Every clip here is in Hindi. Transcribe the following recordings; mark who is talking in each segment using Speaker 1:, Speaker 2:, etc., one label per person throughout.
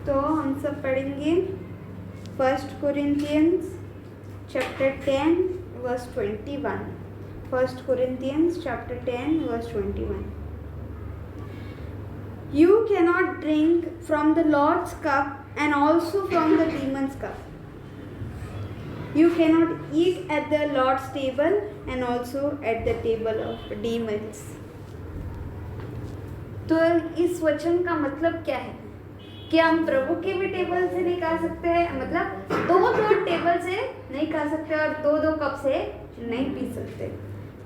Speaker 1: तो हम सब पढ़ेंगे 1 Corinthians chapter 10 verse 21. 1 Corinthians chapter 10 verse 21. You cannot drink from the Lord's cup and also from the demon's cup. You cannot eat at the Lord's table and also at the table of demons. तो इस वचन का मतलब क्या है कि हम प्रभु के भी टेबल से नहीं खा सकते हैं, मतलब दो टेबल से नहीं खा सकते और दो कप से नहीं पी सकते।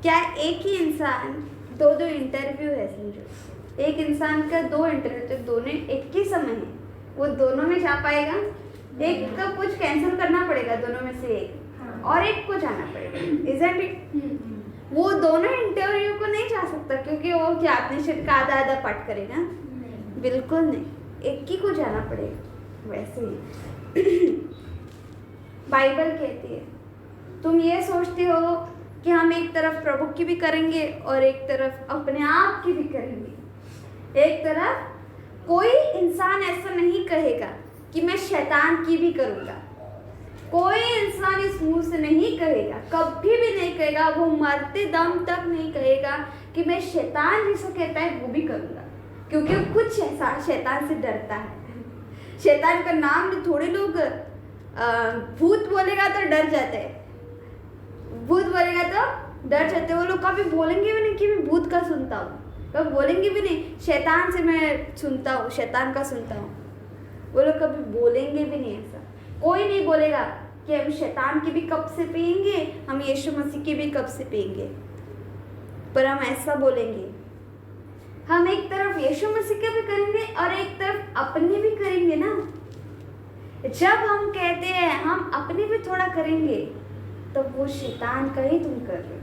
Speaker 1: क्या एक ही इंसान दो इंटरव्यू है? समझो एक इंसान का 2 इंटरव्यू, तो दोनों एक ही समय है, वो दोनों में जा पाएगा? एक का कुछ कैंसिल करना पड़ेगा, दोनों में से एक, और एक को जाना पड़ेगा। Isn't it? वो दोनों इंटरव्यू को नहीं जा सकता क्योंकि वो क्या अपने शरीर का आधा पाठ करेगा? बिल्कुल नहीं, एक ही को जाना पड़ेगा। वैसे ही बाइबल कहती है, तुम ये सोचते हो कि हम एक तरफ प्रभु की भी करेंगे और एक तरफ अपने आप की भी करेंगे। एक तरफ कोई इंसान ऐसा नहीं कहेगा कि मैं शैतान की भी करूँगा। कोई इंसान इस मुंह से नहीं कहेगा, कभी भी नहीं कहेगा, वो मरते दम तक नहीं कहेगा कि मैं शैतान जिसे कहता है वो भी करूँगा, क्योंकि कुछ ऐसा शैतान से डरता है। शैतान का नाम थोड़े लोग भूत बोलेगा तो डर जाते हैं, भूत बोलेगा तो डर जाते हैं। वो लोग कभी बोलेंगे भी नहीं कि मैं भूत का सुनता हूँ, कभी बोलेंगे भी नहीं शैतान से मैं सुनता हूँ, शैतान का सुनता हूँ। वो लोग कभी बोलेंगे भी नहीं ऐसा। कोई नहीं बोलेगा कि हम शैतान की भी कप से पिएंगे, हम यीशु मसीह की भी कप से पिएंगे, पर हम ऐसा बोलेंगे, हम एक तरफ यीशु मसीह का भी करेंगे और एक तरफ अपनी भी करेंगे ना। जब हम कहते हैं हम अपनी भी थोड़ा करेंगे, तो वो शैतान का ही तुम कर रहे हो।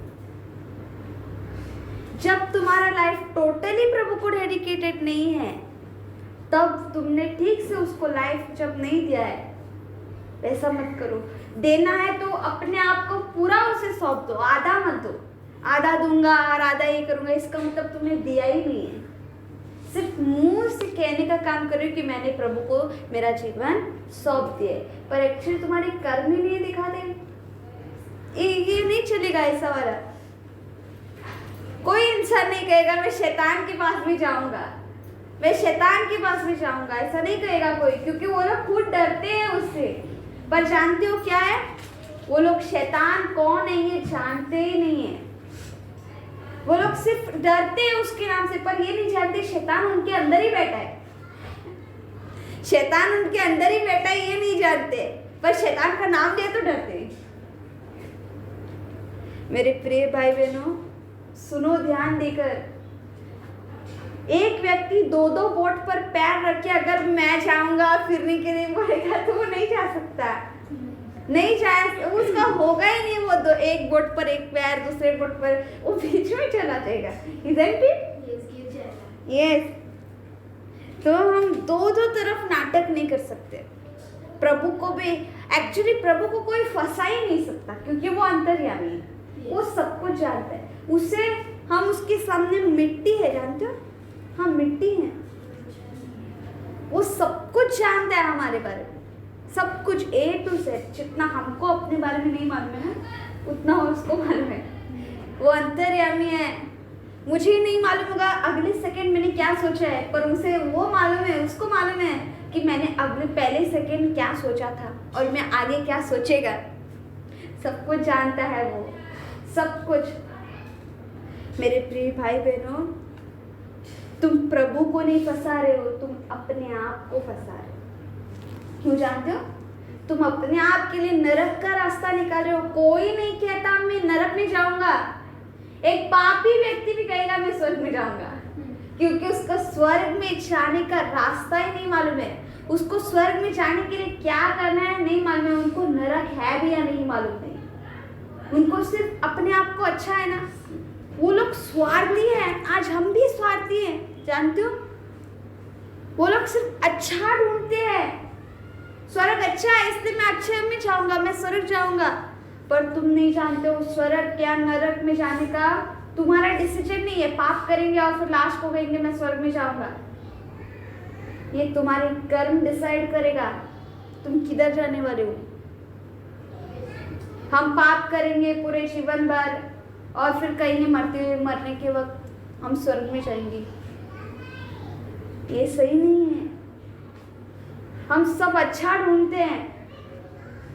Speaker 1: जब तुम्हारा लाइफ टोटली प्रभु को डेडिकेटेड नहीं है, तब तुमने ठीक से उसको लाइफ जब नहीं दिया है, ऐसा मत करो। देना है तो अपने आप को पूरा उसे सौंप दो, आधा मत दो। आधा दूंगा और आधा ये करूंगा, इसका मतलब तुमने दिया ही नहीं है। सिर्फ मुंह से कहने का काम करो कि मैंने प्रभु को मेरा जीवन सौंप दिया, पर एक्चुअली तुम्हारे कर्म ही नहीं दिखाते। ये नहीं चलेगा ऐसा वाला। कोई इंसान नहीं कहेगा मैं शैतान के पास भी जाऊंगा, मैं शैतान के पास भी जाऊंगा, ऐसा नहीं कहेगा कोई, क्योंकि वो लोग खुद डरते हैं उससे। पर जानते हो क्या है? वो लोग शैतान कौन है ये जानते ही नहीं है। वो लोग सिर्फ डरते हैं उसके नाम से, पर ये नहीं जानते शैतान उनके अंदर ही बैठा है। शैतान उनके अंदर ही बैठा है, ये नहीं जानते, पर शैतान का नाम दिया तो डरते हैं। मेरे प्रिय भाई बहनों, सुनो ध्यान देकर। एक व्यक्ति 2 बोट पर पैर रख के अगर मैं जाऊंगा फिरने के लिए बोलेगा तो वो नहीं जा सकता, नहीं जा, उसका होगा ही नहीं। वो एक बोट पर एक पैर, दूसरे बोट पर, वो बीच में चला जाएगा। Isn't it? Yes. तो हम दो तरफ नाटक नहीं कर सकते। प्रभु को भी एक्चुअली प्रभु को कोई फंसा ही नहीं सकता, क्योंकि वो अंतर्यामी है, वो सब कुछ जानता है। उसे हम उसके सामने मिट्टी है, जानते हो? हम मिट्टी हैं। वो सब कुछ जानता है हमारे बारे में, सब कुछ A to Z। जितना हमको अपने बारे में नहीं मालूम है ना, उतना उसको मालूम है। वो अंतर्यामी है। मुझे ही नहीं मालूम होगा अगले सेकंड मैंने क्या सोचा है, पर उसे वो मालूम है, उसको मालूम है कि मैंने अगले पहले सेकंड क्या सोचा था और मैं आगे क्या सोचेगा। सब कुछ जानता है वो, सब कुछ। मेरे प्रिय भाई बहनों, तुम प्रभु को नहीं फंसा रहे हो, तुम अपने आप को फंसा रहे हो। क्यों जानते हो? तुम अपने आप के लिए नरक का रास्ता निकाल रहे हो। कोई नहीं कहता मैं नरक में जाऊंगा। एक पापी व्यक्ति भी कहेगा मैं स्वर्ग में जाऊंगा, क्योंकि उसका स्वर्ग में जाने का रास्ता ही नहीं मालूम है। उसको स्वर्ग में जाने के लिए क्या करना है नहीं मालूम है। उनको नरक है भी या नहीं मालूम नहीं। उनको सिर्फ अपने आप को अच्छा है ना। वो लोग स्वार्थी हैं। आज हम भी स्वार्थी हैं, जानते हो? वो लोग सिर्फ अच्छा ढूंढते हैं। स्वर्ग अच्छा है इसलिए मैं अच्छे में जाऊंगा, मैं स्वर्ग जाऊंगा। पर तुम नहीं जानते हो स्वर्ग या नरक में जाने का तुम्हारा डिसीजन नहीं है। पाप करेंगे और फिर लास्ट को कहेंगे मैं स्वर्ग में जाऊंगा। ये तुम्हारे कर्म डिसाइड करेगा तुम किधर जाने वाले हो। हम पाप करेंगे पूरे जीवन भर और फिर कहेंगे मरने के वक्त हम स्वर्ग में जाएंगे। ये सही नहीं है। हम सब अच्छा ढूंढते हैं,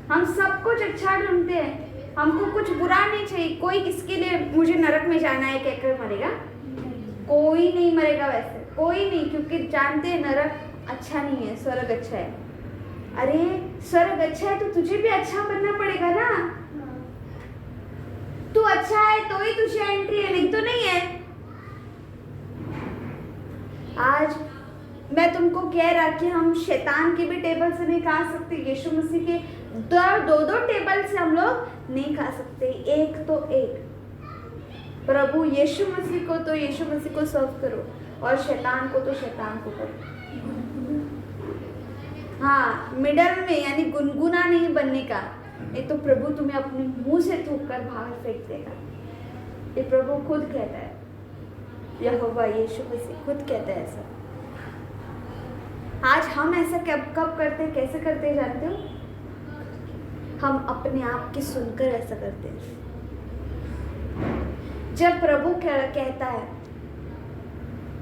Speaker 1: हम सब कुछ अच्छा ढूंढते हैं, हमको कुछ बुरा नहीं चाहिए। कोई किसके लिए मुझे नरक में जाना है कहकर मरेगा? कोई नहीं मरेगा वैसे, कोई नहीं, क्योंकि जानते हैं नरक अच्छा नहीं है, स्वर्ग अच्छा है। अरे स्वर्ग अच्छा है तो तुझे भी अच्छा बनना पड़ेगा ना। तू अच्छा है तो ही तुझे एंट्री है, नहीं तो नहीं है। आज मैं तुमको कह रहा कि हम शैतान के भी टेबल से नहीं खा सकते, यीशु मसीह के दो टेबल से हम लोग नहीं खा सकते। एक तो एक प्रभु यीशु मसीह को तो यीशु मसीह को सर्व करो और शैतान को तो शैतान को करो। हाँ, मिडल में यानी गुनगुना नहीं बनने का। ये तो प्रभु तुम्हें अपने मुंह से थूक कर बाहर फेंक देगा। ये प्रभु खुद कहता है, यहोवा यीशु मसीह खुद कहता है ऐसा। आज हम ऐसा कब करते, कैसे करते जानते हो? हम अपने आप की सुनकर ऐसा करते हैं। जब प्रभु कहता है,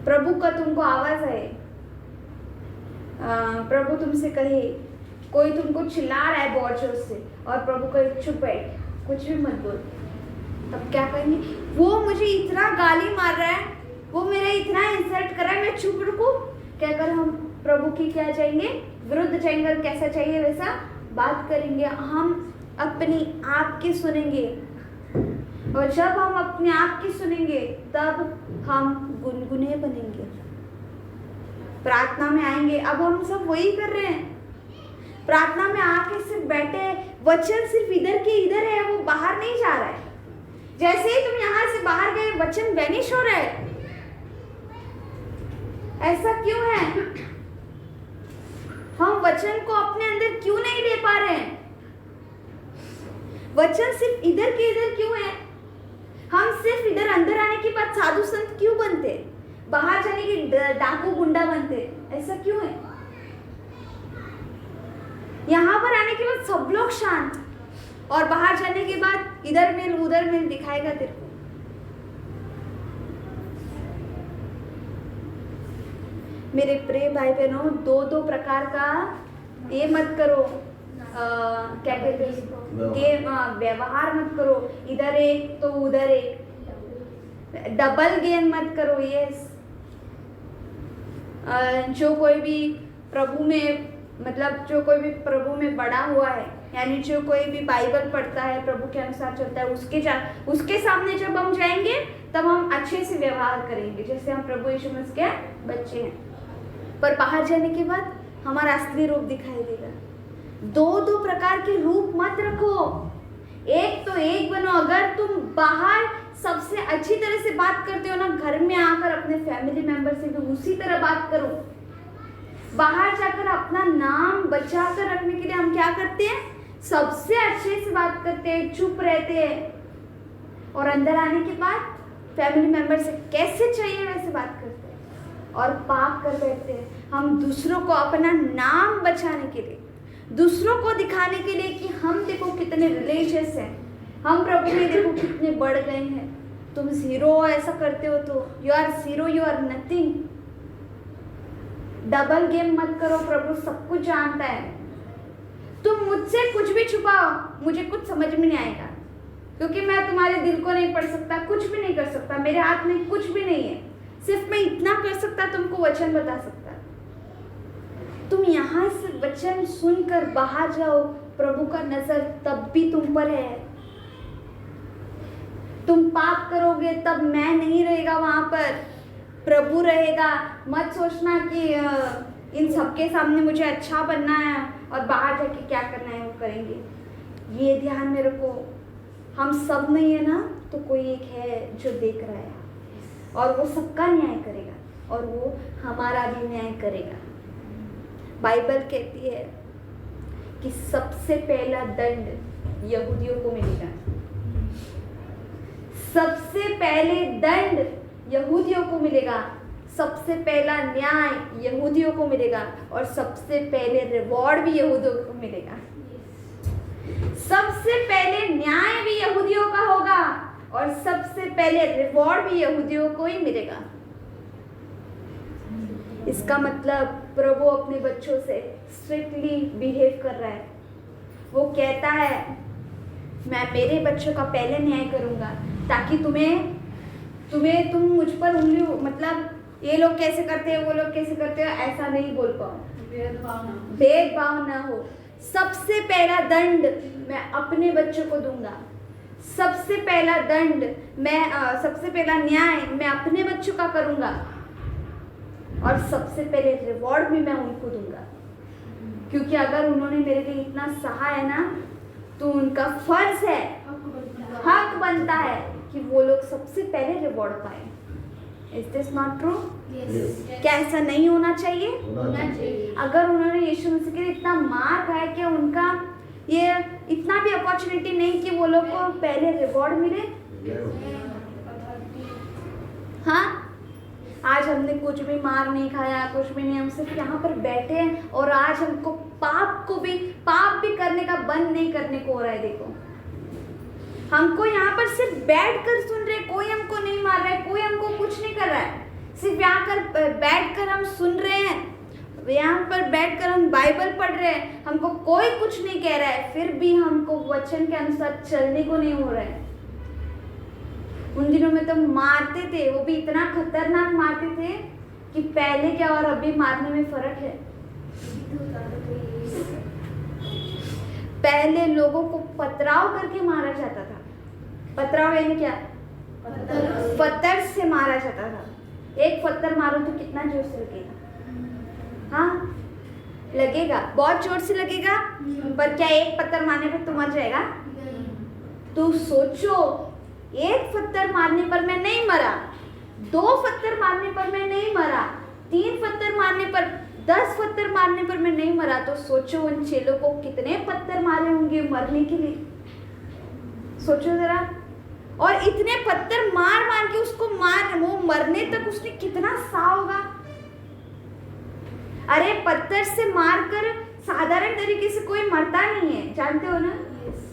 Speaker 1: प्रभु का तुमको आवाज है, प्रभु तुमसे कहे, कोई तुमको चिल्ला रहा है बहुत जोर से और प्रभु कहे चुप बैठ, कुछ भी मत बोल, तब क्या कहेंगे? वो मुझे इतना गाली मार रहा है, वो मेरा इतना इंसल्ट कर रहा है, मैं चुप रुकूं? कहकर हम प्रभु की क्या जाएंगे? विरुद्ध जाएंगे। कैसा चाहिए वैसा बात करेंगे। हम अपनी आप की सुनेंगे और जब हम अपने आप की सुनेंगे तब हम गुनगुने बनेंगे। प्रार्थना में आएंगे, अब हम सब वही कर रहे हैं। प्रार्थना में आके सिर्फ बैठे, वचन सिर्फ इधर के इधर है, वो बाहर नहीं जा रहा है। जैसे ही तुम यहाँ से बाहर गए वचन वैनिश हो रहा है। ऐसा क्यों है? हम वचन को अपने अंदर क्यों नहीं ले पा रहे हैं? वचन सिर्फ इधर के इधर क्यों है? हम सिर्फ इधर अंदर आने के बाद साधु संत क्यों बनते, बाहर जाने के डाकू गुंडा बनते? ऐसा क्यों है? यहाँ पर आने के बाद सब लोग शांत और बाहर जाने के बाद इधर मिल उधर मिल दिखाएगा तेरे को। मेरे प्रिय भाई बहनों, दो प्रकार का ये मत करो, क्या कहते हैं, व्यवहार मत करो, इधर एक तो उधर एक, डबल गेम मत करो। यस, जो कोई भी प्रभु में, मतलब जो कोई भी प्रभु में बड़ा हुआ है, यानी जो कोई भी बाइबल पढ़ता है, प्रभु के अनुसार चलता है, उसके सामने जब हम जाएंगे तब हम अच्छे से व्यवहार करेंगे, जैसे हम प्रभु यीशु मसीह के बच्चे हैं। पर बाहर जाने के बाद हमारा असली रूप दिखाई देगा। दो प्रकार के रूप मत रखो, एक तो एक बनो। अगर तुम बाहर सबसे अच्छी तरह से बात करते हो ना, घर में आकर अपने फैमिली मेंबर से भी उसी तरह बात करो। बाहर जाकर अपना नाम बचा कर रखने के लिए हम क्या करते हैं? सबसे अच्छे से बात करते हैं, चुप रहते हैं, और अंदर आने के बाद फैमिली मेंबर से कैसे चाहिए वैसे बात करते हैं और पाप कर बैठते हैं। हम दूसरों को अपना नाम बचाने के लिए, दूसरों को दिखाने के लिए कि हम देखो कितने रिलीजियस हैं, हम प्रभु में देखो कितने बढ़ गए हैं। तुम जीरो ऐसा करते हो तो you are zero, you are nothing. Double game मत करो, प्रभु सब कुछ जानता है। तुम मुझसे कुछ भी छुपाओ, मुझे कुछ समझ में नहीं आएगा, क्योंकि मैं तुम्हारे दिल को नहीं पढ़ सकता, कुछ भी नहीं कर सकता, मेरे हाथ में कुछ भी नहीं है। सिर्फ मैं इतना कर सकता, तुमको वचन बता सकता। तुम यहाँ से वचन सुनकर बाहर जाओ, प्रभु का नजर तब भी तुम पर है। तुम पाप करोगे तब मैं नहीं रहेगा वहां पर, प्रभु रहेगा। मत सोचना कि इन सबके सामने मुझे अच्छा बनना है और बाहर जाके क्या करना है वो करेंगे। ये ध्यान में रखो, हम सब नहीं है ना, तो कोई एक है जो देख रहा है और वो सबका न्याय करेगा और वो हमारा भी न्याय करेगा। बाइबल कहती है कि सबसे पहला दंड यहूदियों को मिलेगा। सबसे पहले दंड यहूदियों को मिलेगा, सबसे पहला न्याय यहूदियों को मिलेगा और सबसे पहले रिवॉर्ड भी यहूदियों को मिलेगा। सबसे पहले न्याय भी यहूदियों का होगा और सबसे पहले रिवॉर्ड भी यहूदियों को ही मिलेगा। इसका मतलब प्रभु अपने बच्चों से स्ट्रिक्टली बिहेव कर रहा है। वो कहता है मैं मेरे बच्चों का पहले न्याय करूंगा ताकि तुम मुझ पर उंगली, मतलब ये लोग कैसे करते हैं वो लोग कैसे करते हैं ऐसा नहीं बोल पाओ, भेदभाव ना हो। सबसे पहला दंड मैं अपने बच्चों को दूंगा, सबसे पहला दंड सबसे पहला न्याय मैं अपने बच्चों का करूंगा और सबसे पहले रिवॉर्ड भी मैं उनको दूंगा। क्योंकि अगर उन्होंने मेरे लिए इतना सहा है ना, तो उनका फर्ज है, हक बनता है कि वो लोग सबसे पहले रिवॉर्ड पाए। Is this not true? क्या ऐसा नहीं होना चाहिए? अगर उन्होंने यीशु मसीह के लिए इतना मार खाया, क्या उनका ये इतना भी अपॉर्चुनिटी नहीं कि वो लोग को पहले रिवॉर्ड मिले? हाँ, आज हमने कुछ भी मार नहीं खाया, कुछ भी नहीं, हम सिर्फ यहाँ पर बैठे हैं और आज हमको पाप भी करने का बंद नहीं करने को हो रहा है। देखो, हमको यहाँ पर सिर्फ बैठ कर सुन रहे, कोई हमको नहीं मार रहा है, कोई हमको कुछ नहीं कर रहा है, सिर्फ यहाँ कर बैठ कर हम सुन रहे हैं, यहाँ पर बैठ कर हम बाइबल पढ़ रहे हैं, हमको कोई कुछ नहीं कह रहा है, फिर भी हमको वचन के अनुसार चलने को नहीं हो रहा है। उन दिनों में तो मारते थे, वो भी इतना खतरनाक मारते थे कि पहले क्या और अभी मारने में फर्क है। पहले लोगों को पथराव करके मारा जाता था। पथराव यानी क्या? पत्थर से मारा जाता था। एक पत्थर मारो तो कितना जोर से लगेगा? हाँ, लगेगा, बहुत जोर से लगेगा। पर क्या एक पत्थर मारने पर तू मर जाएगा? तो सोचो, एक पत्थर मारने पर मैं नहीं मरा, 2 पत्थर मारने पर मैं नहीं मरा, 3 पत्थर मारने पर, 10 पत्थर मारने पर मैं नहीं मरा, तो सोचो उन चेलों को कितने पत्थर मारे होंगे मरने के लिए। सोचो जरा। और इतने पत्थर मार मार के उसको वो मरने तक उसने कितना सहा होगा। अरे पत्थर से मारकर साधारण तरीके से कोई मरता नहीं है, जानते हो ना?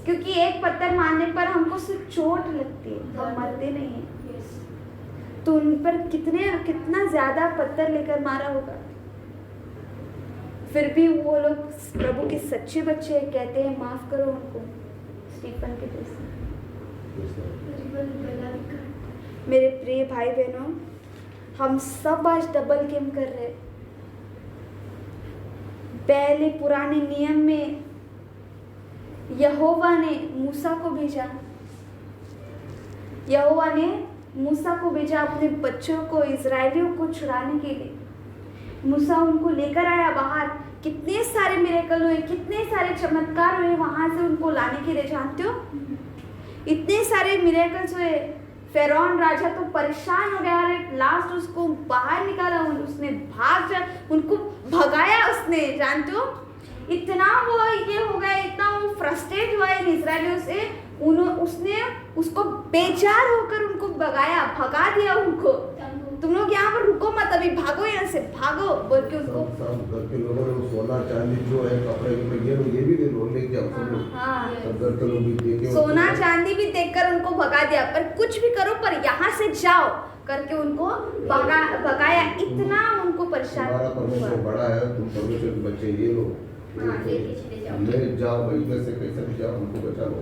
Speaker 1: क्योंकि एक पत्थर मारने पर हमको सिर्फ चोट लगती है, हम मरते नहीं हैं। तो उन पर कितना ज्यादा पत्थर लेकर मारा होगा। फिर भी वो लोग प्रभु के सच्चे बच्चे कहते हैं माफ करो उनको, स्टीफन के जैसे। मेरे प्रिय भाई बहनों, हम सब आज डबल गेम कर रहे हैं। पहले पुराने नियम में यहोवा ने मूसा को भेजा, यहोवा ने मूसा को भेजा अपने बच्चों को, इजरायलियों को छुड़ाने के लिए। मूसा उनको लेकर आया बाहर, कितने सारे मिरेकल हुए, कितने सारे चमत्कार हुए वहां से उनको लाने के लिए, जानते हो? इतने सारे मिरेकल्स हुए। फेरौन राजा तो परेशान हो गया, लास्ट उसको बाहर निकाला, उसने उनको भगाया उसने, जानते हो? इतना वो ये हो गया, इतना वो फ्रस्ट्रेट हुआ इन इजरायलियों से, उसने उसको बेजार होकर उनको भगा दिया उनको। तुम लोग यहाँ पर रुको मत, अभी भागो, यहाँ से भागो बोल के उनको।
Speaker 2: सब घर के लोगों ने सोना चांदी जो है, कपड़े ये भी दे लो, लेके आओ सब लोग।
Speaker 1: हाँ,
Speaker 2: सब घर के लोग भी देके
Speaker 1: सोना चांदी भी देकर उनको भगा दिया, पर कुछ भी करो पर यहाँ से जाओ करके उनको भगाया। इतना उनको परेशान।
Speaker 2: हमारा परमेश्वर बड़ा है, तुम परमेश्वर के बच्चे ये लो, ले जाओ भाई, कैसे कैसे भी जाओ, हमको बचा लो,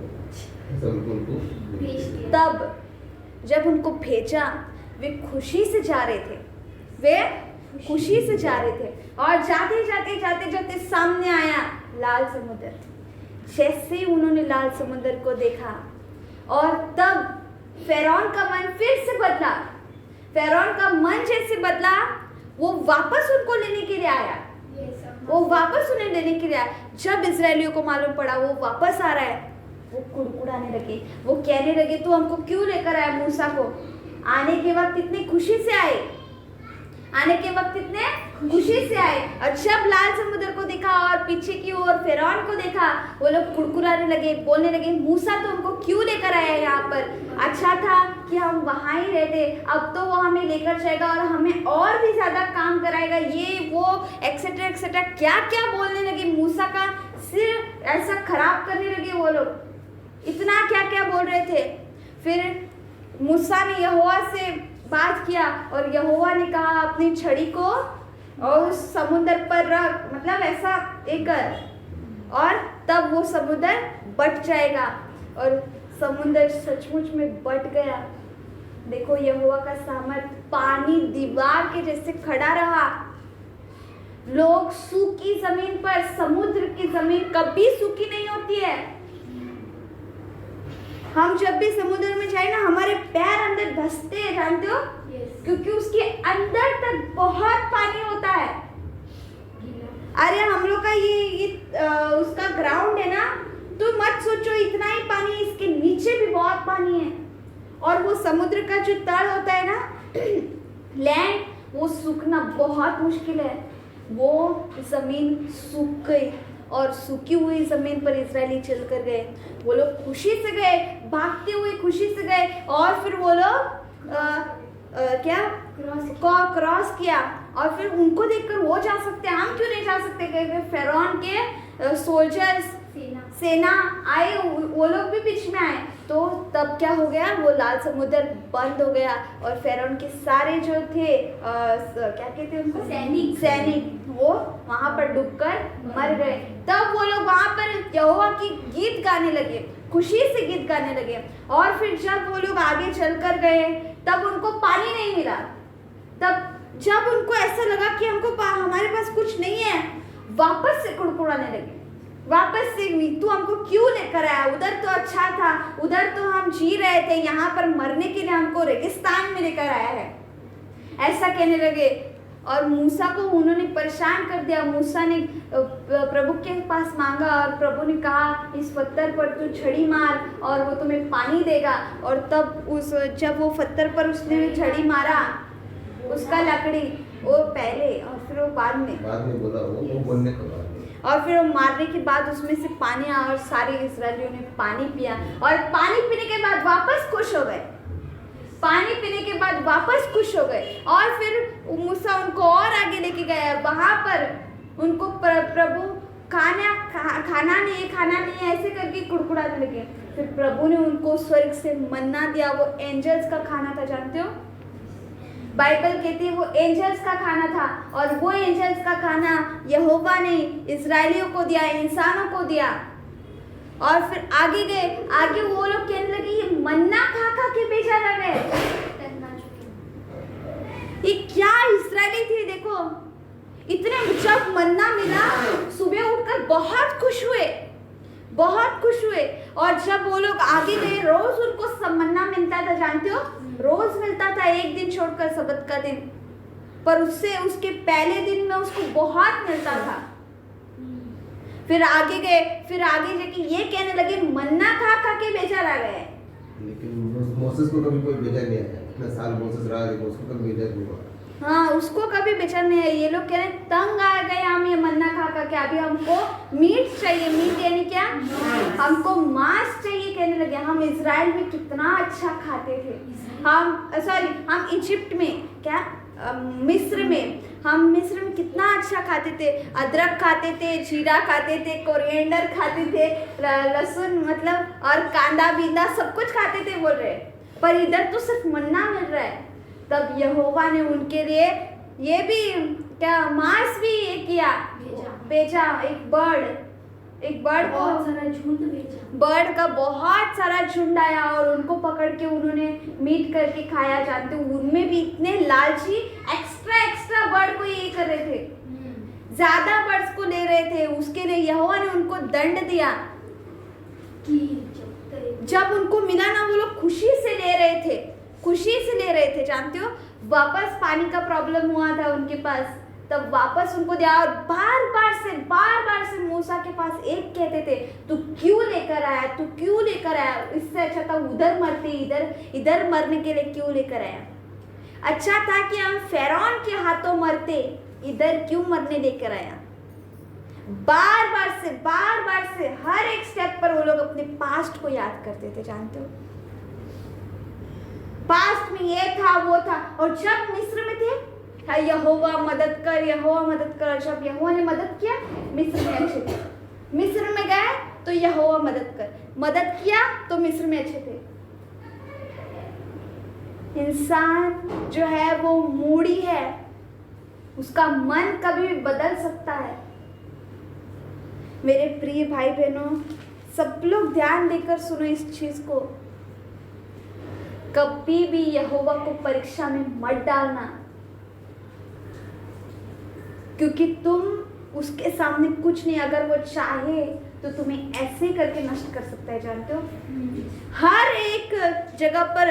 Speaker 2: ऐसा उनको।
Speaker 1: तब जब उनको भेजा, वे खुशी से जा रहे थे, वे खुशी से जा रहे थे, और जाते सामने आया लाल समुद्र। जैसे ही उन्होंने लाल समुद्र को देखा, और तब फेरौन का मन फिर से बदला। फेरौन का मन जैसे बदला, वो वापस उनको लेने के लिए आया, वो वापस उन्हें लेने के लिए आया। जब इजरायलियों को मालूम पड़ा वो वापस आ रहा है, वो कुड़कुड़ाने लगे, वो कहने लगे तू हमको क्यों लेकर आया मूसा को? आने के वक्त इतनी खुशी से आए, और जब लाल समुद्र को देखा और और पीछे की ओर फिरौन को देखा। वो लोग कुड़कुड़ाने लगे, बोलने लगे, मूसा तो हमको क्यों लेकर आया यहाँ पर? अच्छा था कि हम वहाँ ही रहते, अब तो वो हमें लेकर जाएगा और हमें और भी ज़्यादा काम कराएगा, ये वो एक्सेट्रा एक्सेट्रा क्या क्या बोलने लगे। मूसा का सिर ऐसा खराब करने लगे वो लोग, इतना क्या क्या बोल रहे थे। फिर मूसा ने यहोवा से बात किया और यहोवा ने कहा अपनी छड़ी को और उस समुद्र पर रख, मतलब ऐसा एक कर, और तब वो समुद्र बट जाएगा। और समुद्र सचमुच में बट गया। देखो यहोवा का सामर्थ, पानी दीवार के जैसे खड़ा रहा। लोग सूखी जमीन पर, समुद्र की जमीन कभी सूखी नहीं होती है। हम जब भी समुद्र में जाए ना, हमारे पैर अंदर धंसते हैं, जानते हो? क्योंकि उसके अंदर तक बहुत पानी होता है। अरे हम लोग का ये उसका ग्राउंड है ना, तो मत सोचो इतना ही पानी है, इसके नीचे भी बहुत पानी है। और वो समुद्र का जो तल होता है ना, लैंड, वो सूखना बहुत मुश्किल है। वो जमीन सूख गई और सूखी हुई जमीन पर इजरायली चल कर गए। वो लोग खुशी से गए, भागते हुए खुशी से गए, और फिर वो लोग क्या क्रॉस किया। और फिर उनको देखकर वो जा सकते, हम क्यों नहीं जा सकते? क्योंकि फिरौन के सोल्जर्स, सेना आए, वो लोग भी बीच में आए। तो तब क्या हो गया, वो लाल समुद्र बंद हो गया और फिरौन के सारे जो थे क्या कहते हैं उनको, सैनिक वो वहां पर डूबकर मर गए। तब वो लोग वहां पर यहोवा की गीत गाने लगे, खुशी से गीत गाने लगे। और फिर जब वो लोग आगे चलकर गए, तब उनको पानी नहीं मिला। तब जब उनको ऐसा लगा कि हमको हमारे पास कुछ नहीं है, वापस से कुड़कुड़ाने लगे, वापस से, तू हमको क्यों लेकर आया? उधर तो अच्छा था, उधर तो हम जी रहे थे, यहाँ पर मरने के लिए हमको रेगिस्तान में लेकर आया है, ऐसा कहने लगे। और मूसा को उन्होंने परेशान कर दिया। मूसा ने प्रभु के पास मांगा और प्रभु ने कहा, इस पत्थर पर तू छड़ी मार और वो तुम्हें पानी देगा। और तब जब वो पत्थर पर उसने छड़ी मारा, उसका लकड़ी, वो पहले और फिर वो बाद में
Speaker 2: बोला, वो बोलने के बाद,
Speaker 1: और फिर वो मारने के बाद उसमें से पानी आया और सारे इस्राएलियों ने पानी पिया। और पानी पीने के बाद वापस खुश हो गए, पानी पीने के बाद वापस खुश हो गए। और फिर मूसा उनको और आगे लेके गया, वहां पर उनको प्रभु खाना नहीं ऐसे करके कुड़कुड़ाने लगे। फिर प्रभु ने उनको स्वर्ग से मन्ना दिया, वो एंजल्स का खाना था, जानते हो? बाइबल कहती है वो एंजल्स का खाना था। और वो एंजल्स का खाना यहोवा ने इजरायलियों को दिया, इंसानों को दिया। और फिर आगे गए, आगे वो लोग कहने लगे ये मन्ना खा खा के बेचा जा गए। ये क्या इजरायली थे, देखो इतने, जब मन्ना मिला सुबह उठकर बहुत खुश हुए, बहुत खुश हुए। और जब वो लोग आगे गए, रोज उनको मन्ना मिलता था, जानते हो? रोज मिलता था, एक दिन छोड़कर सब्त का दिन, पर उसके पहले दिन में उसको बहुत मिलता था। फिर आगे गए, फिर आगे जाके ये कहने लगे मन्ना खा खा के बेचा रह गए।
Speaker 2: लेकिन मोसेस को कभी कोई बेचा नहीं आया, इतना साल मोसेस रहा, लेकिन उसको कभी बेचा नहीं हुआ।
Speaker 1: हाँ, उसको कभी बेचा नहीं है। ये लोग कह रहे तंग आ गए हम ये मन्ना खा खा के, अभी हमको मीट चाहिए। मीट यानी क्या? हमको मांस चाहिए कहने लगे। हम इजराइल में कितना अच्छा खाते थे, हम इजिप्ट में क्या, मिस्र में कितना अच्छा खाते थे। अदरक खाते थे, जीरा खाते थे, कोरिएंडर खाते थे, लहसुन मतलब और कांदा बींदा सब कुछ खाते थे बोल रहे। पर इधर तो सिर्फ मन्ना मिल रहा है। तब यहोवा ने उनके लिए ये भी क्या, मांस भी ये किया, बेचा। एक बर्ड
Speaker 3: बहुत सारा झुंड बेचा,
Speaker 1: बर्ड का बहुत सारा झुंड आया और उनको पकड़ के उन्होंने मीट करके खाया। जानते हो उनमें भी इतने लालची एक्स्ट्रा बर्ड को ये कर रहे थे, ज्यादा बर्ड्स को ले रहे थे। उसके लिए यहोवा ने उनको दंड दिया
Speaker 3: कि
Speaker 1: जब उनको मिला ना, वो लोग खुशी से ले रहे थे, जानते हो। वापस पानी का प्रॉब्लम हुआ था उनके पास, तब वापस उनको दिया। और बार बार से मूसा के पास एक कहते थे, तू क्यों लेकर आया? इससे अच्छा था उधर मरते, इधर मरने के लिए क्यों लेकर आया? अच्छा था कि हम फिरौन के हाथों मरते, इधर क्यों मरने लेकर आया? बार बार से हर एक स्टेप पर वो लोग अपने पास्ट को याद करते थे, जानते हो। पास्ट में ये था वो था, और जब मिस्र में थे यहोवा मदद कर, और जब यहोवा ने मदद किया मिस्र में अच्छे थे। मिस्र में गए तो यहोवा मदद किया तो मिस्र में अच्छे थे। इंसान जो है वो मूडी है, उसका मन कभी भी बदल सकता है। मेरे प्रिय भाई बहनों, सब लोग ध्यान देकर सुनो इस चीज को। कभी भी यहोवा को परीक्षा में मत डालना, क्योंकि तुम उसके सामने कुछ नहीं, अगर वो चाहे तो तुम्हें ऐसे करके नष्ट कर सकता है, जानते हो। हर एक जगह पर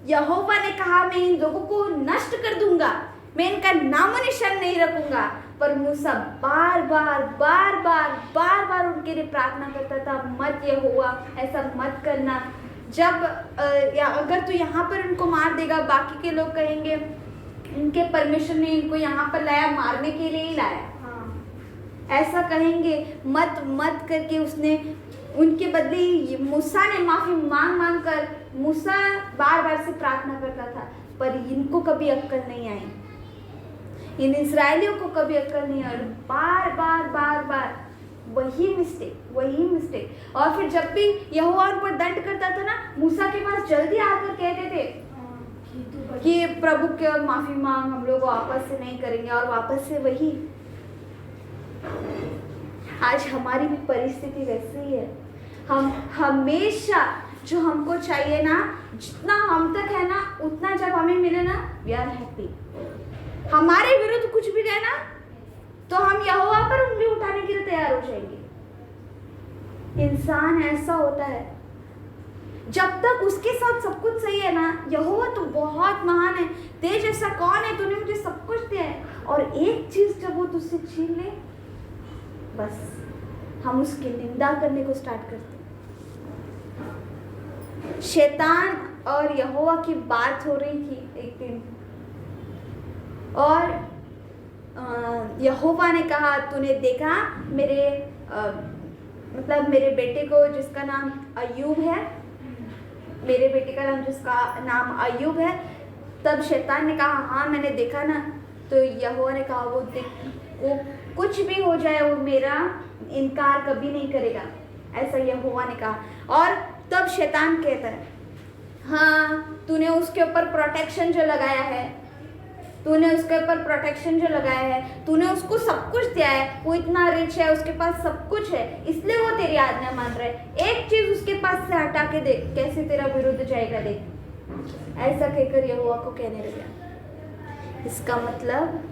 Speaker 1: यहोवा ने कहा मैं इन लोगों को नष्ट कर दूंगा, मैं इनका नामो निशान नहीं रखूंगा, पर मूसा बार बार उनके लिए प्रार्थना करता था, मत यहोवा ऐसा मत करना। जब अगर तू यहाँ पर इनको मार देगा, बाकी के लोग कहेंगे इनके परमेश्वर ने इनको यहाँ पर लाया मारने के लिए ही लाया, ऐसा कहेंगे। मत करके उसने उनके बदले मूसा ने माफी मांग कर मूसा बार से प्रार्थना करता था, पर इनको कभी अक्ल नहीं आई, इन इस्राएलियों को कभी अक्ल नहीं आई। बार वही मिस्टेक। और फिर जब भी यहोवा उन पर दंड करता था ना, मूसा के पास जल्दी आकर कहते थे कि प्रभु के और माफी मांग, हम लोग वापस से नहीं करेंगे, और वापस से वही। आज हमारी भी परिस्थिति वैसी ही है। हम हमेशा जो हमको चाहिए ना, जितना हम तक है ना, उतना जब हमें मिले ना, वी आर हैप्पी। हमारे विरुद्ध कुछ भी रहे ना, तो हम यहोवा पर उंगली उठाने के लिए तैयार हो जाएंगे। इंसान ऐसा होता है, जब तक उसके साथ सब कुछ सही है ना, यहोवा तो बहुत महान है, तेज ऐसा कौन है, तूने मुझे सब कुछ दिया है, और एक चीज जब वो तुझसे छीन ले, बस हम उसकी निंदा करने को स्टार्ट करते हैं। शैतान और यहोवा की बात हो रही थी एक दिन, और यहोवा ने कहा तूने देखा मेरे बेटे को जिसका नाम अय्यूब है, मेरे बेटे का नाम जिसका नाम अय्यूब है। तब शैतान ने कहा हाँ मैंने देखा ना। तो यहोवा ने कहा वो कुछ भी हो जाए वो मेरा इनकार कभी नहीं करेगा, ऐसा यहोवा ने कहा। और तब शैतान कहता है हाँ तूने उसके ऊपर प्रोटेक्शन जो लगाया है, तूने उसको सब कुछ दिया है, वो इतना रिच है, उसके पास सब कुछ है, इसलिए वो तेरी आज्ञा मान रहा है। एक चीज उसके पास से हटा के देख, कैसे तेरा विरुद्ध जाएगा देख। ऐसा कहकर यहोवा को कहने लगा। इसका मतलब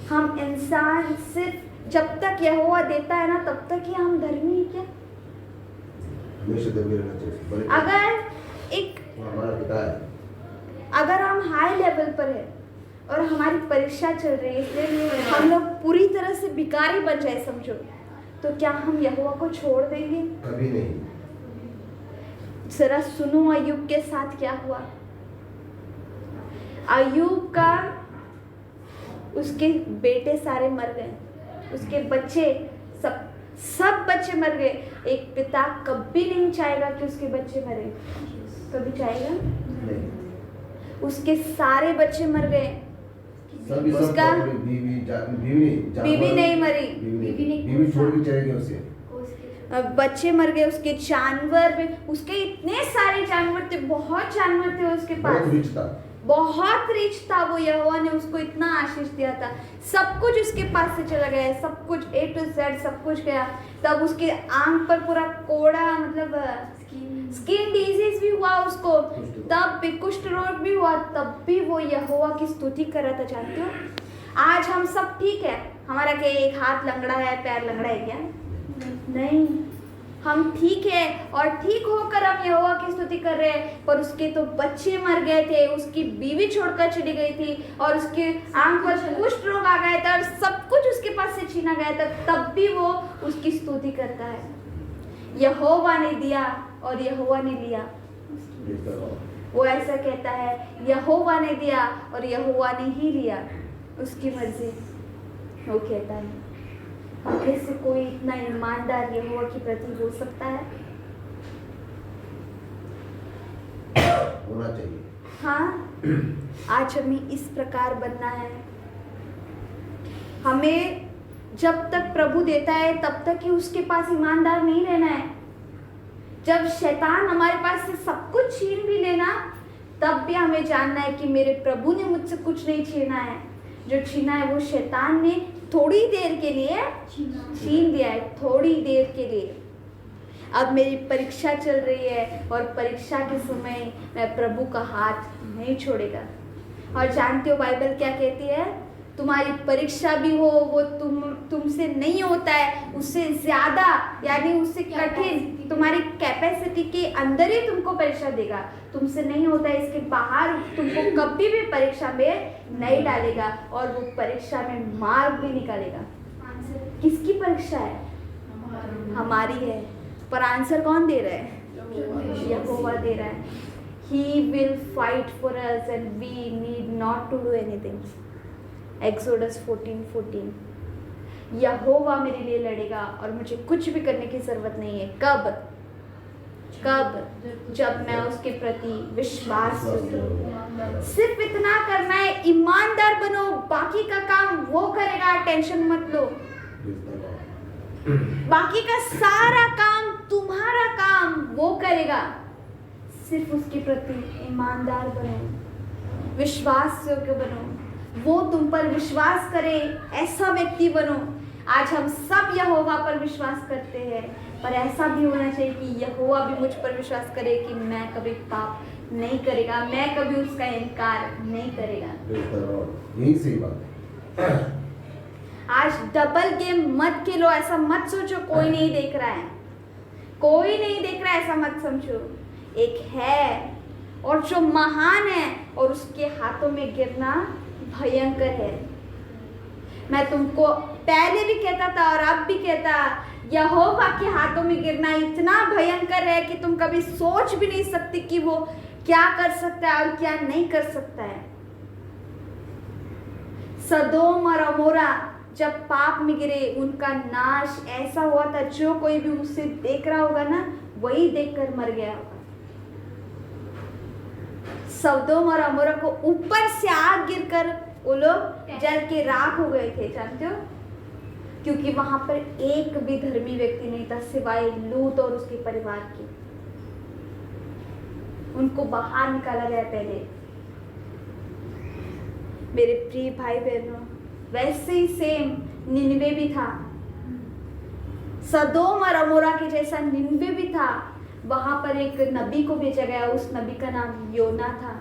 Speaker 1: हम इंसान सिर्फ जब तक यहोवा देता है ना, तब तक ही हम धर्मी हैं क्या? अगर हम हाई लेवल पर है और हमारी परीक्षा चल रही है, इसलिए हम लोग पूरी तरह से भिखारी बन जाए समझो, तो क्या हम यहोवा को छोड़ देंगे?
Speaker 2: कभी नहीं।
Speaker 1: जरा सुनो अय्यूब के साथ क्या हुआ। अय्यूब का उसके बेटे सारे मर गए, उसके बच्चे सब बच्चे मर गए। एक पिता कभी नहीं चाहेगा कि उसके बच्चे मरे, कभी चाहेगा?
Speaker 2: नहीं।
Speaker 1: उसके सारे बच्चे मर गए, उसका बीवी नहीं मरी,
Speaker 2: बीवी छोड़ के चले गए उसे,
Speaker 1: बच्चे मर गए, उसके जानवर भी, उसके इतने सारे जानवर थे, बहुत जानवर थे उसके पास, बहुत रिच था वो। यहोवा ने उसको इतना आशीष दिया था, सब कुछ उसके पास से चला गया, सब कुछ A to Z सब कुछ गया। तब उसके आंख पर पूरा कोड़ा, मतलब स्किन डिजीज भी हुआ उसको, तब भी कुष्ठ रोग भी हुआ, तब भी वो यहोवा की स्तुति कर रहा था। जानते हो आज हम सब ठीक है, हमारा क्या एक हाथ लंगड़ा है, पैर लंगड़ा है क्या? नहीं, हम ठीक है, और ठीक होकर हम यहोवा की स्तुति कर रहे हैं। पर उसके तो बच्चे मर गए थे, उसकी बीवी छोड़कर चली गई थी, और उसके आंख पर कुष्ठ रोग आ गया था, और सब कुछ उसके पास से छीना गया था, तब भी वो उसकी स्तुति करता है। यहोवा ने दिया और यहोवा ने लिया। वो ऐसा कहता है यहोवा ने दिया और यहोवा ने ही लिया, उसकी मर्जी। वो कहता है कैसे कोई इतना ईमानदार यहोवा के प्रति हो सकता है?
Speaker 2: होना चाहिए।
Speaker 1: हाँ, आज हमें इस प्रकार बनना है। हमें जब तक प्रभु देता है तब तक ही उसके पास ईमानदार नहीं रहना है। जब शैतान हमारे पास से सब कुछ छीन भी लेना, तब भी हमें जानना है कि मेरे प्रभु ने मुझसे कुछ नहीं छीना है। जो छीना है वो शैतान ने थोड़ी देर के लिए छीन लिया है, थोड़ी देर के लिए। अब मेरी परीक्षा चल रही है और परीक्षा के समय मैं प्रभु का हाथ नहीं छोड़ेगा। और जानते हो बाइबल क्या कहती है? तुम्हारी परीक्षा भी हो वो तुमसे नहीं होता है, उससे ज़्यादा यानी उससे कठिन तुम्हारी कैपेसिटी के अंदर ही तुमको परीक्षा देगा। तुमसे नहीं होता है इसके बाहर तुमको कभी भी परीक्षा में नहीं डालेगा और वो परीक्षा में मार्क भी निकालेगा। किसकी परीक्षा है? हमारी है। पर आंसर कौन दे रहा है? यहोवा दे रहा है। He will fight for us and we need not to do anything. Exodus 14:14। यहोवा मेरे लिए लड़ेगा और मुझे कुछ भी करने की जरूरत नहीं है। कब? जब मैं उसके प्रति विश्वास करूं। सिर्फ इतना करना है, ईमानदार बनो, बाकी का काम वो करेगा, टेंशन मत लो। बाकी का सारा काम, तुम्हारा काम वो करेगा। सिर्फ उसके प्रति ईमानदार बनो, विश्वास योग्य बनो, वो तुम पर विश्वास करे ऐसा व्यक्ति बनो। आज हम सब यहोवा पर विश्वास करते हैं, पर ऐसा भी होना चाहिए कि यहोवा भी मुझ पर विश्वास करे कि मैं कभी पाप नहीं करेगा, मैं कभी उसका इनकार नहीं करेगा।
Speaker 2: यही सही बात है।
Speaker 1: आज डबल गेम मत खेलो। ऐसा मत सोचो कोई नहीं देख रहा है, कोई नहीं देख रहा है, ऐसा मत समझो। एक है और जो महान है और उसके हाथों में गिरना भयंकर है। मैं तुमको पहले भी कहता था और अब भी कहता, यहोवा के हाथों में गिरना इतना भयंकर है कि तुम कभी सोच भी नहीं सकते कि वो क्या कर सकता है और क्या नहीं कर सकता है। सदोम और अमोरा जब पाप में गिरे, उनका नाश ऐसा हुआ था, जो कोई भी उसे देख रहा होगा ना, वही देखकर मर गया होगा। सदोम और अमोरा को ऊपर से आग गिरकर वो लोग जल के राख हो गए थे, जानते हो? क्योंकि वहां पर एक भी धर्मी व्यक्ति नहीं था सिवाय लूत और उसके परिवार के। उनको बाहर निकाला गया पहले। मेरे प्रिय भाई बहनों, वैसे ही सेम निनवे भी था। सदोम और अमोरा के जैसा निनवे भी था। वहां पर एक नबी को भेजा गया, उस नबी का नाम योना था।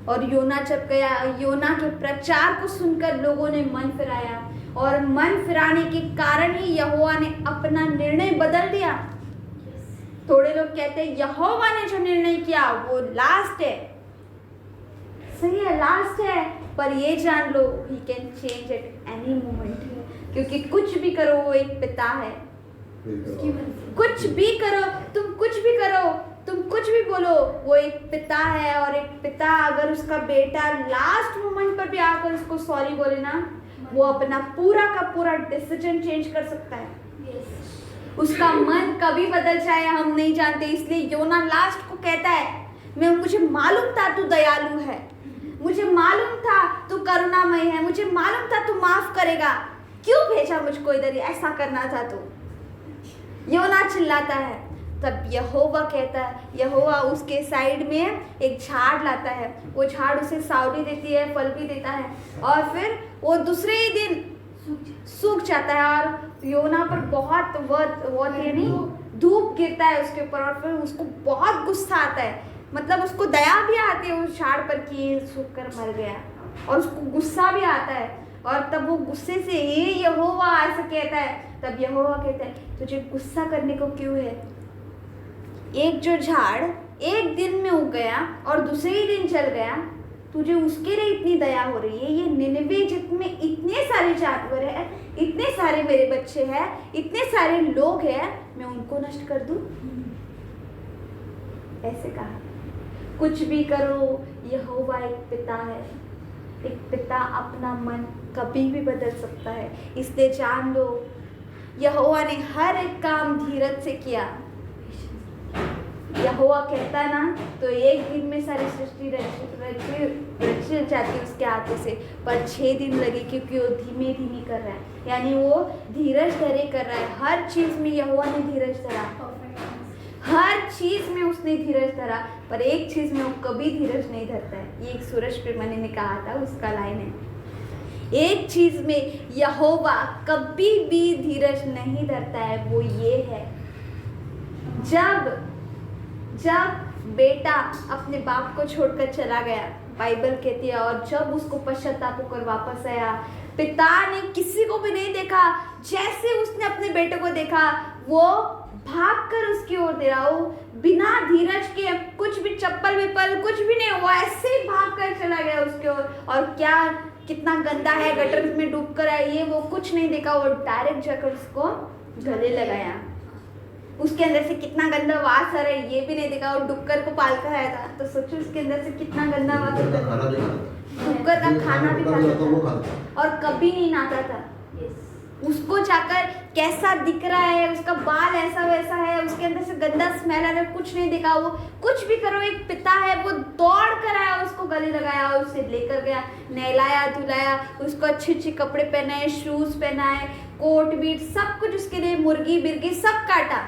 Speaker 1: और योना जब गया, योना के प्रचार को सुनकर लोगों ने मन फिराया और मन फिराने के कारण ही यहोवा ने अपना निर्णय बदल दिया। थोड़े लोग कहते हैं यहोवा ने जो निर्णय किया वो लास्ट है। सही है, लास्ट है, पर ये जान लो he can change at any moment, क्योंकि कुछ भी करो वो एक पिता है। कुछ भी करो, तुम कुछ भी करो, तुम कुछ भी बोलो, वो एक पिता है। और एक पिता अगर उसका बेटा लास्ट मोमेंट पर भी आकर उसको सॉरी बोले ना, वो अपना पूरा का पूरा डिसीजन चेंज कर सकता है। उसका मन कभी बदल जाए हम नहीं जानते। इसलिए योना लास्ट को कहता है, मुझे मालूम था तू दयालु है, मुझे मालूम था तू करुणामय है, मुझे मालूम था तू माफ करेगा, क्यों भेजा मुझको इधर? ऐसा करना था तू। योना चिल्लाता है। तब यहोवा कहता है, यहोवा उसके साइड में एक झाड़ लाता है। वो झाड़ उसे सावली देती है, फल भी देता है, और फिर वो दूसरे ही दिन सूख जाता है। और योना पर बहुत धूप गिरता है उसके ऊपर, और फिर उसको बहुत गुस्सा आता है। मतलब उसको दया भी आती है उस झाड़ पर कि ये सूख कर मर गया, और उसको गुस्सा भी आता है। और तब वो गुस्से से हे यहोवा ऐसा कहता है। तब यहोवा कहता है, तुझे गुस्सा करने को क्यों है? एक जो झाड़ एक दिन में उग गया और दूसरे ही दिन जल गया, तुझे उसके लिए इतनी दया हो रही है? ये निनवे जिसमें इतने सारे जानवर है, इतने सारे मेरे बच्चे हैं, इतने सारे लोग हैं, मैं उनको नष्ट कर दूं? ऐसे कहा। कुछ भी करो, यहोवा एक पिता है। एक पिता अपना मन कभी भी बदल सकता है। इसलिए जान लो, यहोवा ने हर एक काम धीरज से किया। यहोवा कहता ना तो एक दिन में सारी सृष्टि रची जाती उसके हाथों से, पर 6 दिन लगे क्योंकि वो धीमे धीमे कर रहा है, यानी वो धीरज धरे कर रहा है। हर चीज में यहोवा ने धीरज धरा, हर चीज में उसने धीरज धरा, पर एक चीज में वो कभी धीरज नहीं धरता है। ये एक सूरज प्रेमानी ने कहा था, उसका लाइन है, एक चीज में यहोवा कभी भी धीरज नहीं धरता है, वो ये है, जब बेटा अपने बाप को छोड़कर चला गया, बाइबल कहती है, और जब उसको पश्चाताप होकर वापस आया, पिता ने किसी को भी नहीं देखा, जैसे उसने अपने बेटे को देखा वो भागकर उसकी ओर दे रहा, वो बिना धीरज के, कुछ भी चप्पल विप्पल कुछ भी नहीं, वो ऐसे ही भागकर चला गया उसकी ओर। और क्या कितना गंदा है, गटर में डूब कर है, ये वो कुछ नहीं देखा, वो डायरेक्ट जाकर उसको गले लगाया। उसके अंदर से कितना गंदा वास आ रहा है ये भी नहीं देखा, और डुक्कर को पाल कर आया था, तो सोचो उसके अंदर से कितना गंदा वास होता है। डुक्कर का खाना भी खाता था और कभी नहीं नहाता था। उसको जाकर कैसा दिख रहा है, उसका बाल ऐसा वैसा है, उसके अंदर से गंदा स्मेल आ रहा है, कुछ नहीं देखा। वो कुछ भी करो, एक पिता है वो दौड़ कर आया, उसको गले लगाया, उसे लेकर गया, नहलाया धुलाया, उसको अच्छे अच्छे कपड़े पहनाए, शूज पहनाए, कोट बीट सब कुछ उसके लिए, मुर्गी बिर्गी सब काटा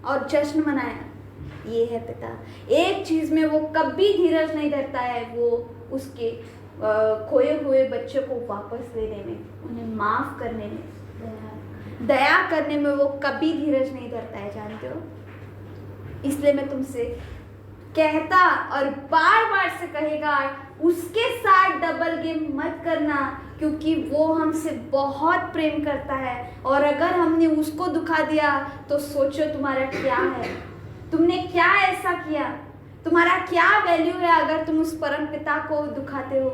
Speaker 1: और जश्न मनाया। ये है पिता। एक चीज में वो कभी धीरज नहीं धरता है, वो उसके खोए हुए बच्चे को वापस लेने में, उन्हें माफ करने में, दया करने में वो कभी धीरज नहीं धरता है, जानते हो। इसलिए मैं तुमसे कहता और बार बार से कहेगा, उसके साथ डबल गेम मत करना, क्योंकि वो हमसे बहुत प्रेम करता है, और अगर हमने उसको दुखा दिया तो सोचो तुम्हारा क्या है, तुमने क्या ऐसा किया, तुम्हारा क्या वैल्यू है अगर तुम उस परम पिता को दुखाते हो।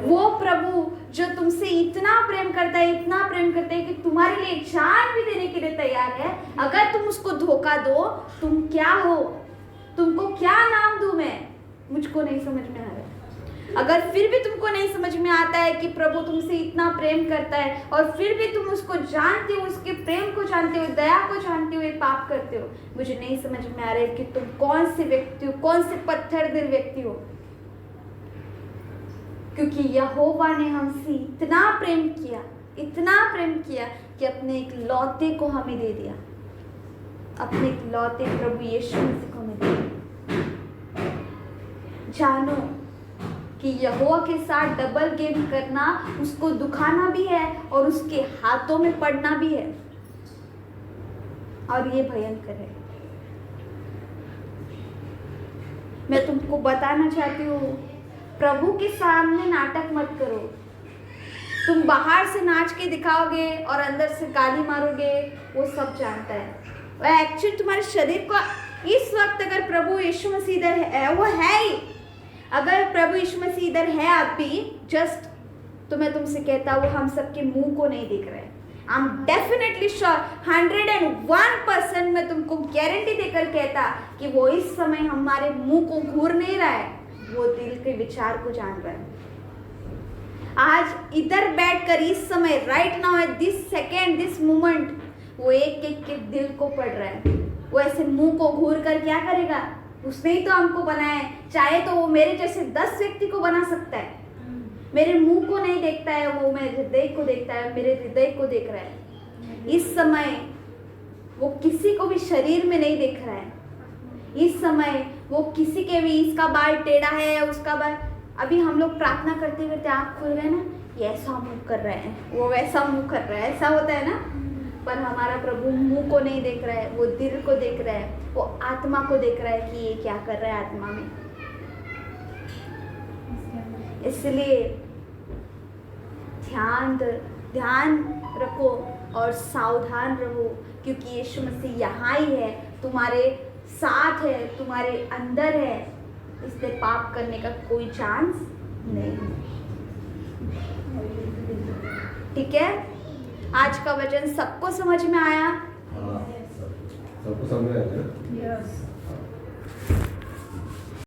Speaker 1: वो प्रभु जो तुमसे इतना प्रेम करता है, इतना प्रेम करता है कि तुम्हारे लिए जान भी देने के लिए तैयार है, अगर तुम उसको धोखा दो, तुम क्या हो, तुमको क्या नाम दूं मैं, मुझको नहीं समझ में आ रहा है। अगर फिर भी तुमको नहीं समझ में आता है कि प्रभु तुमसे इतना प्रेम करता है, और फिर भी तुम उसको जानते हो, उसके प्रेम को जानते हो, दया को जानते हुए पाप करते हो, मुझे नहीं समझ में आ रहा है कि तुम कौन से व्यक्ति हो, कौन से पत्थर दिल व्यक्ति हो। क्योंकि यहोवा ने हमसे इतना प्रेम किया, इतना प्रेम किया कि अपने एक लौते को हमें दे दिया, अपने एक लौते प्रभु यीशु मसीह को हमें दे दिया। जानो कि यहोवा के साथ डबल गेम करना, उसको दुखाना भी है और उसके हाथों में पड़ना भी है, और ये भयंकर है। मैं तुमको बताना चाहती हूँ, प्रभु के सामने नाटक मत करो। तुम बाहर से नाच के दिखाओगे और अंदर से गाली मारोगे, वो सब जानता है। एक्चुअली तुम्हारे शरीर को इस वक्त अगर प्रभु यीशु मसीह इधर है, वो है ही, अगर प्रभु यीशु मसीह इधर है आप भी, जस्ट तो मैं तुमसे कहता, वो हम सबके मुंह को नहीं देख रहे। आई एम डेफिनेटली श्योर, 101% मैं तुमको गारंटी देकर कहता कि वो इस समय हमारे मुंह को घूर नहीं रहा है, वो दिल के विचार को जान रहा है। आज इधर बैठकर इस समय, right now at this second, this moment, वो एक एक के दिल को पढ़ रहा है। वो ऐसे मुंह को घूर कर क्या करेगा, उसने ही तो हमको बनाया है, चाहे तो वो मेरे जैसे 10 व्यक्ति को बना सकता है। मेरे मुंह को नहीं देखता है, वो मेरे हृदय को देखता है, मेरे हृदय को देख रहा है। इस समय वो किसी को भी शरीर में नहीं देख रहा है। इस समय वो किसी के भी, इसका बाल टेढ़ा है, उसका बाल, अभी हम लोग प्रार्थना करते करते आँख खुल रहे हैं ना, ये ऐसा मुंह कर रहे हैं, वो वैसा मुंह कर रहा है, ऐसा होता है ना। पर हमारा प्रभु मुंह को नहीं देख रहा है, वो दिल को देख रहा है, वो आत्मा को देख रहा है कि ये क्या कर रहा है आत्मा में। इसलिए ध्यान रखो और सावधान रहो, क्योंकि यीशु मसीह यहाँ ही है, तुम्हारे साथ है, तुम्हारे अंदर है, इसलिए पाप करने का कोई चांस नहीं। ठीक है, आज का वचन सबको समझ में आया?
Speaker 2: सबको समझ में आया?